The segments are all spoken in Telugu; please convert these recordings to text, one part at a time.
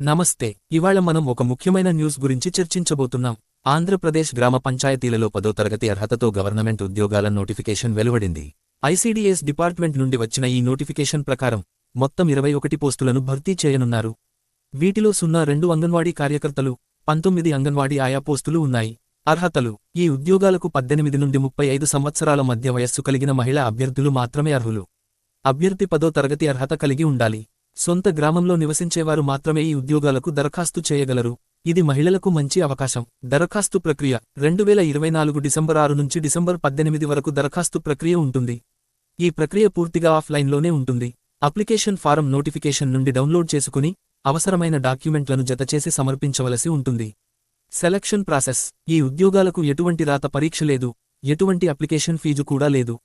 నమస్తే. ఇవాళ మనం ఒక ముఖ్యమైన న్యూస్ గురించి చర్చించబోతున్నాం. ఆంధ్రప్రదేశ్ గ్రామ పంచాయతీలలో 10వ తరగతి అర్హతతో గవర్నమెంట్ ఉద్యోగాల నోటిఫికేషన్ వెలువడింది. ఐసీడీఎస్ డిపార్ట్మెంట్ నుండి వచ్చిన ఈ నోటిఫికేషన్ ప్రకారం మొత్తం 21 పోస్టులను భర్తీ చేయనున్నారు. వీటిలో 02 అంగన్వాడీ కార్యకర్తలు, 19 అంగన్వాడీ ఆయా పోస్టులు ఉన్నాయి. అర్హతలు: ఈ ఉద్యోగాలకు 18 నుండి 35 సంవత్సరాల మధ్య వయస్సు కలిగిన మహిళా అభ్యర్థులు మాత్రమే అర్హులు. అభ్యర్థి 10వ తరగతి అర్హత కలిగి ఉండాలి. సొంత గ్రామంలో నివసించేవారు మాత్రమే ఈ ఉద్యోగాలకు దరఖాస్తు చేయగలరు. ఇది మహిళలకు మంచి అవకాశం. దరఖాస్తు ప్రక్రియ: 2024 డిసెంబర్ 6 నుంచి డిసెంబర్ 18 వరకు దరఖాస్తు ప్రక్రియ ఉంటుంది. ఈ ప్రక్రియ పూర్తిగా ఆఫ్లైన్లోనే ఉంటుంది. అప్లికేషన్ ఫారం నోటిఫికేషన్ నుండి డౌన్లోడ్ చేసుకుని అవసరమైన డాక్యుమెంట్లను జతచేసి సమర్పించవలసి ఉంటుంది. సెలక్షన్ ప్రాసెస్: ఈ ఉద్యోగాలకు ఎటువంటి రాత పరీక్ష లేదు, ఎటువంటి అప్లికేషన్ ఫీజు కూడా లేదు.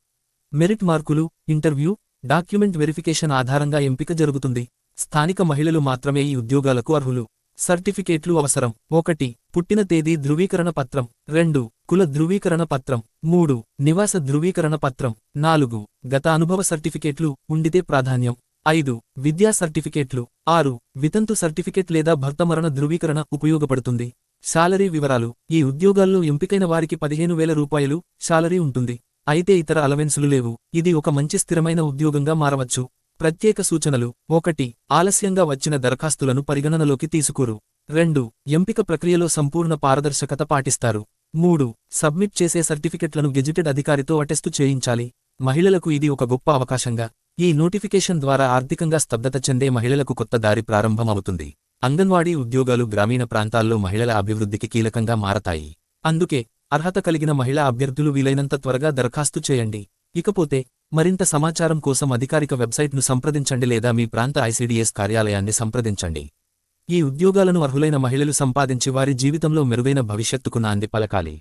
మెరిట్ మార్కులు, ఇంటర్వ్యూ, డాక్యుమెంట్ వెరిఫికేషన్ ఆధారంగా ఎంపిక జరుగుతుంది. స్థానిక మహిళలు మాత్రమే ఈ ఉద్యోగాలకు అర్హులు. సర్టిఫికేట్లు అవసరం: 1. పుట్టిన తేదీ ధృవీకరణ పత్రం, 2. కుల ధృవీకరణ పత్రం, 3. నివాస ధృవీకరణ పత్రం, 4. గత అనుభవ సర్టిఫికేట్లు ఉండితే ప్రాధాన్యం, 5. విద్యా సర్టిఫికేట్లు, 6. వితంతు సర్టిఫికేట్ లేదా భర్త మరణ ధృవీకరణ ఉపయోగపడుతుంది. శాలరీ వివరాలు: ఈ ఉద్యోగాల్లో ఎంపికైన వారికి 15,000 రూపాయలు శాలరీ ఉంటుంది. అయితే ఇతర అలవెన్సులు లేవు. ఇది ఒక మంచి స్థిరమైన ఉద్యోగంగా మారవచ్చు. ప్రత్యేక సూచనలు: 1. ఆలస్యంగా వచ్చిన దరఖాస్తులను పరిగణనలోకి తీసుకోరు. 2. ఎంపిక ప్రక్రియలో సంపూర్ణ పారదర్శకత పాటిస్తారు. 3. సబ్మిట్ చేసే సర్టిఫికెట్లను గెజిటెడ్ అధికారితో అటెస్టు చేయించాలి. మహిళలకు ఇది ఒక గొప్ప అవకాశంగా. ఈ నోటిఫికేషన్ ద్వారా ఆర్థికంగా స్తబ్దత చెందే మహిళలకు కొత్త దారి ప్రారంభం అవుతుంది. అంగన్వాడీ ఉద్యోగాలు గ్రామీణ ప్రాంతాల్లో మహిళల అభివృద్ధికి కీలకంగా మారతాయి. అందుకే అర్హత కలిగిన మహిళా అభ్యర్థులు వీలైనంత త్వరగా దరఖాస్తు చేయండి. ఇకపోతే మరింత సమాచారం కోసం అధికారిక వెబ్సైట్ను సంప్రదించండి లేదా మీ ప్రాంత ఐసీడీఎస్ కార్యాలయాన్ని సంప్రదించండి. ఈ ఉద్యోగాలను అర్హులైన మహిళలు సంపాదించి వారి జీవితంలో మెరుగైన భవిష్యత్తుకు నాంది పలకాలి.